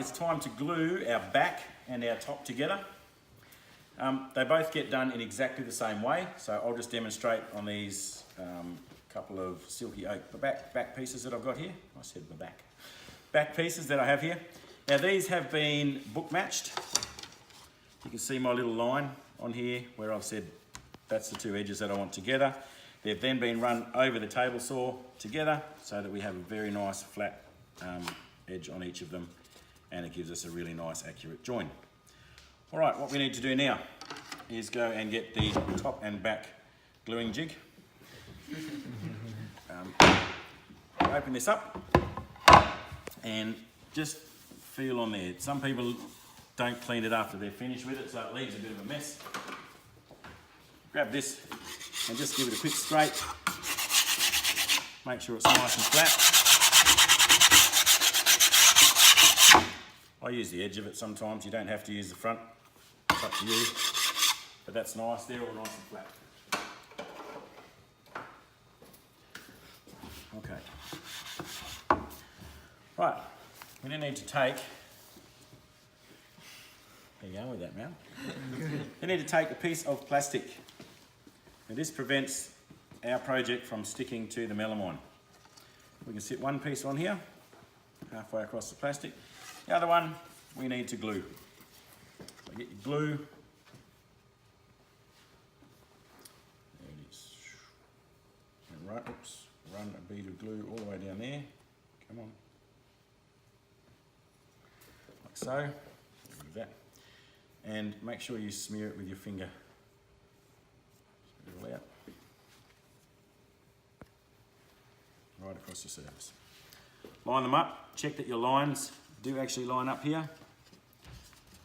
it's time to glue our back and our top together. They both get done in exactly the same way, so I'll just demonstrate on these couple of silky oak back pieces that I've got here. I said the back pieces that I have here. Now these have been book matched. You can see my little line on here where I've said that's the two edges that I want together. They've then been run over the table saw together so that we have a very nice flat edge on each of them, and it gives us a really nice accurate join. All right, what we need to do now is go and get the top and back gluing jig. Open this up and just feel on there. Some people don't clean it after they're finished with it, so it leaves a bit of a mess. Grab this and just give it a quick scrape. Make sure it's nice and flat. I use the edge of it sometimes, you don't have to use the front, it's up to you. But that's nice, they're all nice and flat. Okay. Right, we then need to take, there you go with that, man. We need to take a piece of plastic. Now this prevents our project from sticking to the melamine. We can sit one piece on here, halfway across the plastic. The other one we need to glue. So get your glue. There it is. And right, oops, run a bead of glue all the way down there. Come on. Like so. Get rid of that. And make sure you smear it with your finger. Spread it all out. Right across the surface. Line them up. Check that your lines do actually line up here,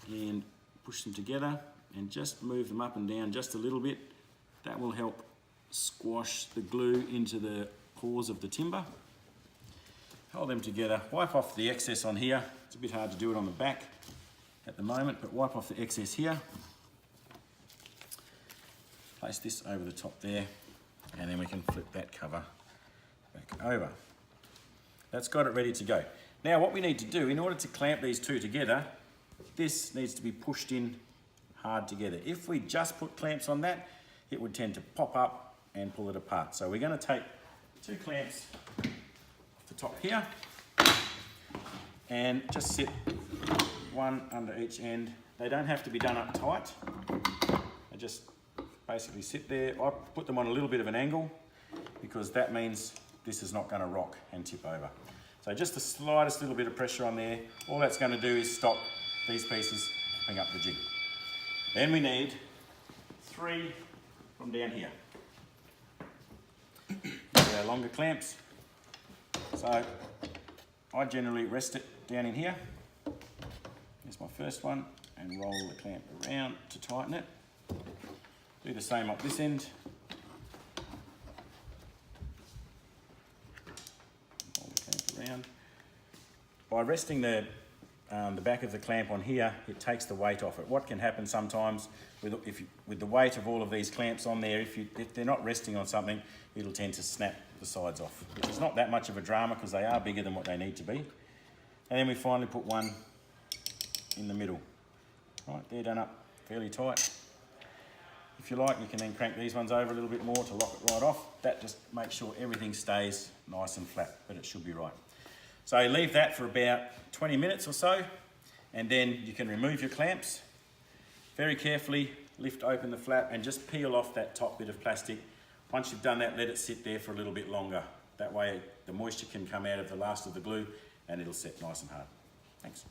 and push them together and just move them up and down just a little bit. That will help squash the glue into the pores of the timber. Hold them together, wipe off the excess on here. It's a bit hard to do it on the back at the moment, but wipe off the excess here. Place this over the top there, and then we can flip that cover back over. That's got it ready to go. Now what we need to do, in order to clamp these two together, this needs to be pushed in hard together. If we just put clamps on that, it would tend to pop up and pull it apart. So we're going to take two clamps off the top here and just sit one under each end. They don't have to be done up tight. They just basically sit there. I put them on a little bit of an angle because that means this is not going to rock and tip over. So just the slightest little bit of pressure on there. All that's going to do is stop these pieces picking up the jig. Then we need 3 from down here. Our longer clamps. So I generally rest it down in here. Here's my first one, and roll the clamp around to tighten it. Do the same up this end. Around. By resting the back of the clamp on here, it takes the weight off it. What can happen sometimes with the weight of all of these clamps on there, if they're not resting on something, it'll tend to snap the sides off, which is not that much of a drama because they are bigger than what they need to be. And then we finally put one in the middle. Right, they're done up fairly tight. If you like, you can then crank these ones over a little bit more to lock it right off. That just makes sure everything stays nice and flat, but it should be right. So leave that for about 20 minutes or so, and then you can remove your clamps. Very carefully lift open the flap and just peel off that top bit of plastic. Once you've done that, let it sit there for a little bit longer. That way the moisture can come out of the last of the glue and it'll set nice and hard. Thanks.